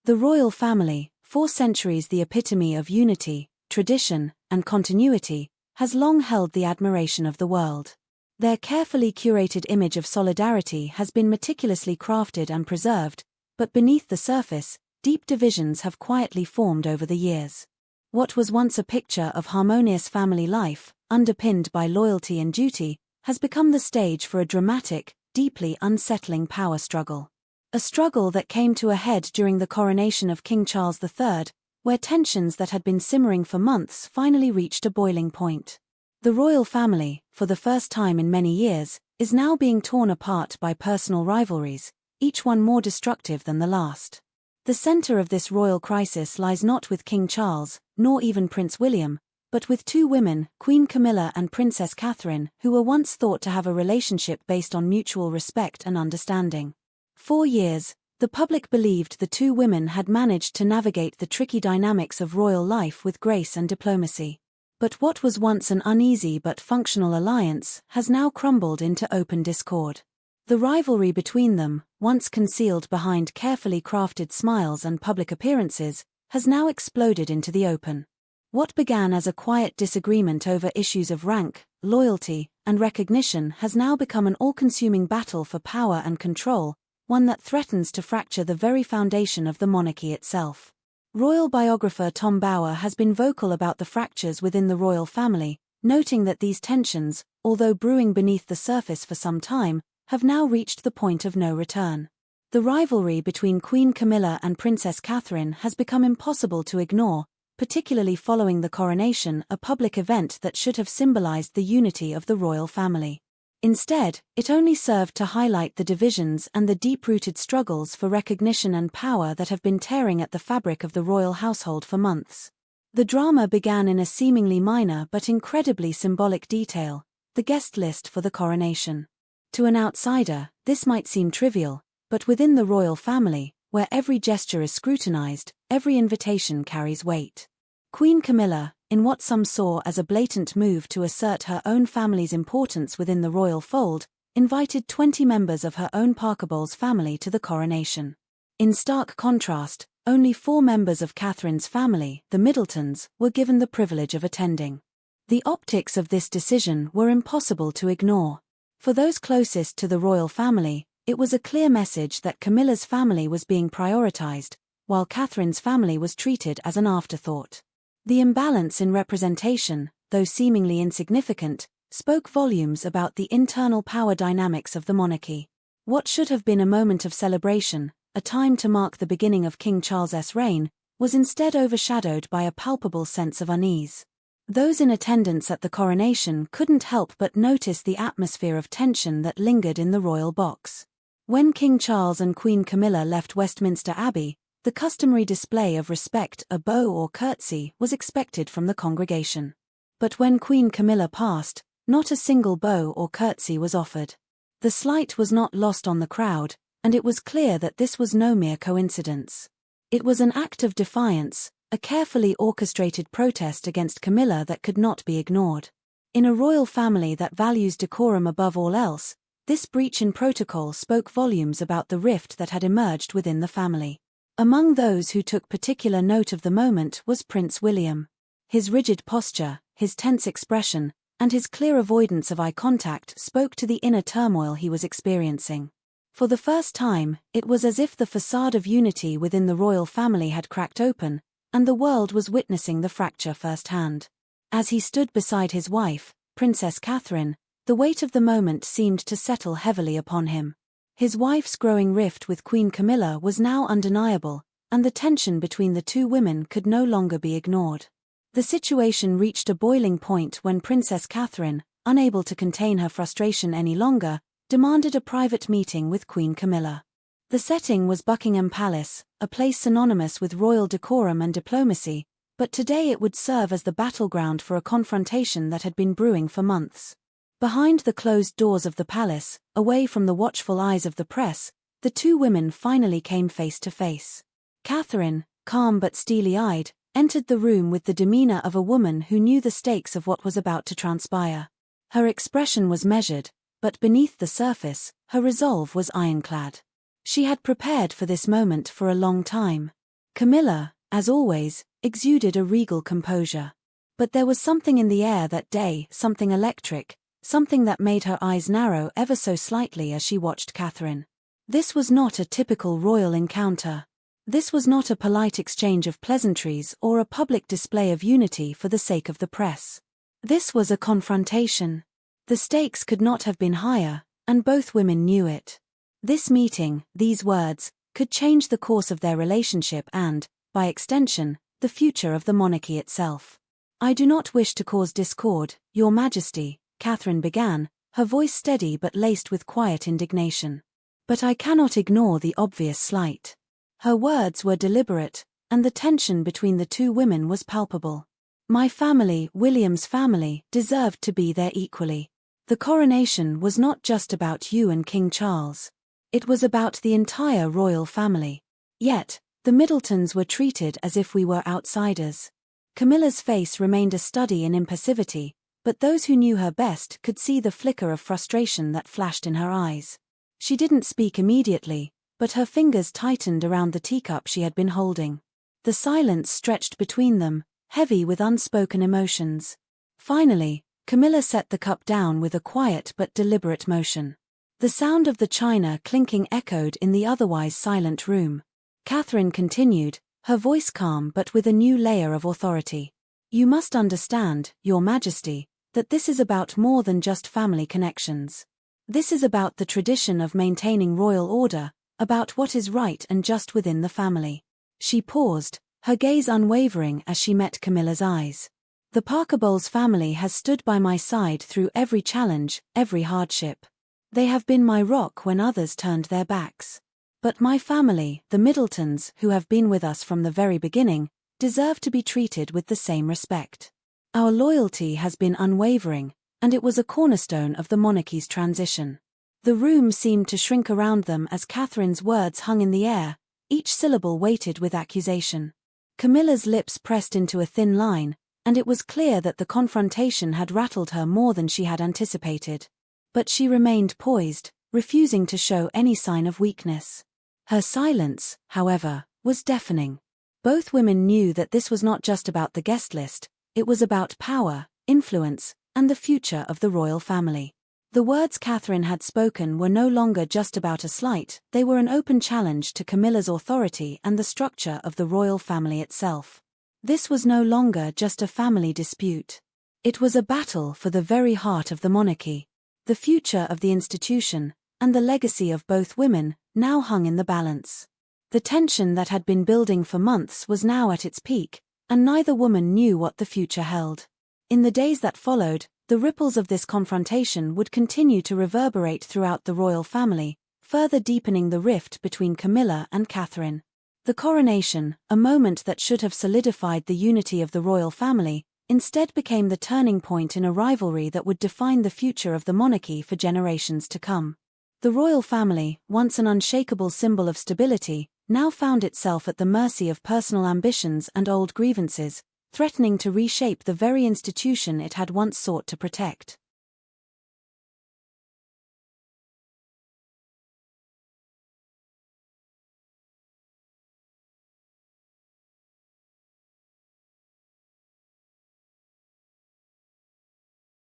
The royal family, for centuries the epitome of unity, tradition, and continuity, has long held the admiration of the world. Their carefully curated image of solidarity has been meticulously crafted and preserved, but beneath the surface, deep divisions have quietly formed over the years. What was once a picture of harmonious family life, underpinned by loyalty and duty, has become the stage for a dramatic, deeply unsettling power struggle. A struggle that came to a head during the coronation of King Charles III, where tensions that had been simmering for months finally reached a boiling point. The royal family, for the first time in many years, is now being torn apart by personal rivalries, each one more destructive than the last. The center of this royal crisis lies not with King Charles, nor even Prince William, but with two women, Queen Camilla and Princess Catherine, who were once thought to have a relationship based on mutual respect and understanding. For years, the public believed the two women had managed to navigate the tricky dynamics of royal life with grace and diplomacy. But what was once an uneasy but functional alliance has now crumbled into open discord. The rivalry between them, once concealed behind carefully crafted smiles and public appearances, has now exploded into the open. What began as a quiet disagreement over issues of rank, loyalty, and recognition has now become an all-consuming battle for power and control, one that threatens to fracture the very foundation of the monarchy itself. Royal biographer Tom Bower has been vocal about the fractures within the royal family, noting that these tensions, although brewing beneath the surface for some time, have now reached the point of no return. The rivalry between Queen Camilla and Princess Catherine has become impossible to ignore, particularly following the coronation, a public event that should have symbolized the unity of the royal family. Instead, it only served to highlight the divisions and the deep-rooted struggles for recognition and power that have been tearing at the fabric of the royal household for months. The drama began in a seemingly minor but incredibly symbolic detail: the guest list for the coronation. To an outsider, this might seem trivial, but within the royal family, where every gesture is scrutinized, every invitation carries weight. Queen Camilla, in what some saw as a blatant move to assert her own family's importance within the royal fold, invited 20 members of her own Parker family to the coronation. In stark contrast, only 4 members of Catherine's family, the Middletons, were given the privilege of attending. The optics of this decision were impossible to ignore. For those closest to the royal family, it was a clear message that Camilla'S family was being prioritized, while Catherine's family was treated as an afterthought. The imbalance in representation, though seemingly insignificant, spoke volumes about the internal power dynamics of the monarchy. What should have been a moment of celebration, a time to mark the beginning of King Charles's reign, was instead overshadowed by a palpable sense of unease. Those in attendance at the coronation couldn't help but notice the atmosphere of tension that lingered in the royal box. When King Charles and Queen Camilla left Westminster Abbey, the customary display of respect, a bow or curtsy, was expected from the congregation. But when Queen Camilla passed, not a single bow or curtsy was offered. The slight was not lost on the crowd, and it was clear that this was no mere coincidence. It was an act of defiance, a carefully orchestrated protest against Camilla that could not be ignored. In a royal family that values decorum above all else, this breach in protocol spoke volumes about the rift that had emerged within the family. Among those who took particular note of the moment was Prince William. His rigid posture, his tense expression, and his clear avoidance of eye contact spoke to the inner turmoil he was experiencing. For the first time, it was as if the facade of unity within the royal family had cracked open, and the world was witnessing the fracture firsthand. As he stood beside his wife, Princess Catherine, the weight of the moment seemed to settle heavily upon him. His wife's growing rift with Queen Camilla was now undeniable, and the tension between the two women could no longer be ignored. The situation reached a boiling point when Princess Catherine, unable to contain her frustration any longer, demanded a private meeting with Queen Camilla. The setting was Buckingham Palace, a place synonymous with royal decorum and diplomacy, but today it would serve as the battleground for a confrontation that had been brewing for months. Behind the closed doors of the palace, away from the watchful eyes of the press, the two women finally came face to face. Catherine, calm but steely-eyed, entered the room with the demeanor of a woman who knew the stakes of what was about to transpire. Her expression was measured, but beneath the surface, her resolve was ironclad. She had prepared for this moment for a long time. Camilla, as always, exuded a regal composure. But there was something in the air that day, something electric, something that made her eyes narrow ever so slightly as she watched Catherine. This was not a typical royal encounter. This was not a polite exchange of pleasantries or a public display of unity for the sake of the press. This was a confrontation. The stakes could not have been higher, and both women knew it. This meeting, these words, could change the course of their relationship and, by extension, the future of the monarchy itself. "I do not wish to cause discord, Your Majesty," Catherine began, her voice steady but laced with quiet indignation. "But I cannot ignore the obvious slight." Her words were deliberate, and the tension between the two women was palpable. "My family, William's family, deserved to be there equally. The coronation was not just about you and King Charles. It was about the entire royal family. Yet, the Middletons were treated as if we were outsiders." Camila'S face remained a study in impassivity, but those who knew her best could see the flicker of frustration that flashed in her eyes. She didn't speak immediately, but her fingers tightened around the teacup she had been holding. The silence stretched between them, heavy with unspoken emotions. Finally, Camilla set the cup down with a quiet but deliberate motion. The sound of the china clinking echoed in the otherwise silent room. Catherine continued, her voice calm but with a new layer of authority. "You must understand, Your Majesty, that this is about more than just family connections. This is about the tradition of maintaining royal order, about what is right and just within the family." She paused, her gaze unwavering as she met Camila'S eyes. "The Parker Bowles family has stood by my side through every challenge, every hardship. They have been my rock when others turned their backs. But my family, the Middletons, who have been with us from the very beginning, deserve to be treated with the same respect. Our loyalty has been unwavering, and it was a cornerstone of the monarchy's transition." The room seemed to shrink around them as Catherine's words hung in the air, each syllable weighted with accusation. Camila'S lips pressed into a thin line, and it was clear that the confrontation had rattled her more than she had anticipated. But she remained poised, refusing to show any sign of weakness. Her silence, however, was deafening. Both women knew that this was not just about the guest list, it was about power, influence, and the future of the royal family. The words Catherine had spoken were no longer just about a slight, they were an open challenge to Camila'S authority and the structure of the royal family itself. This was no longer just a family dispute. It was a battle for the very heart of the monarchy. The future of the institution, and the legacy of both women, now hung in the balance. The tension that had been building for months was now at its peak, and neither woman knew what the future held. In the days that followed, the ripples of this confrontation would continue to reverberate throughout the royal family, further deepening the rift between Camilla and Catherine. The coronation, a moment that should have solidified the unity of the royal family, instead became the turning point in a rivalry that would define the future of the monarchy for generations to come. The royal family, once an unshakable symbol of stability, now found itself at the mercy of personal ambitions and old grievances, threatening to reshape the very institution it had once sought to protect.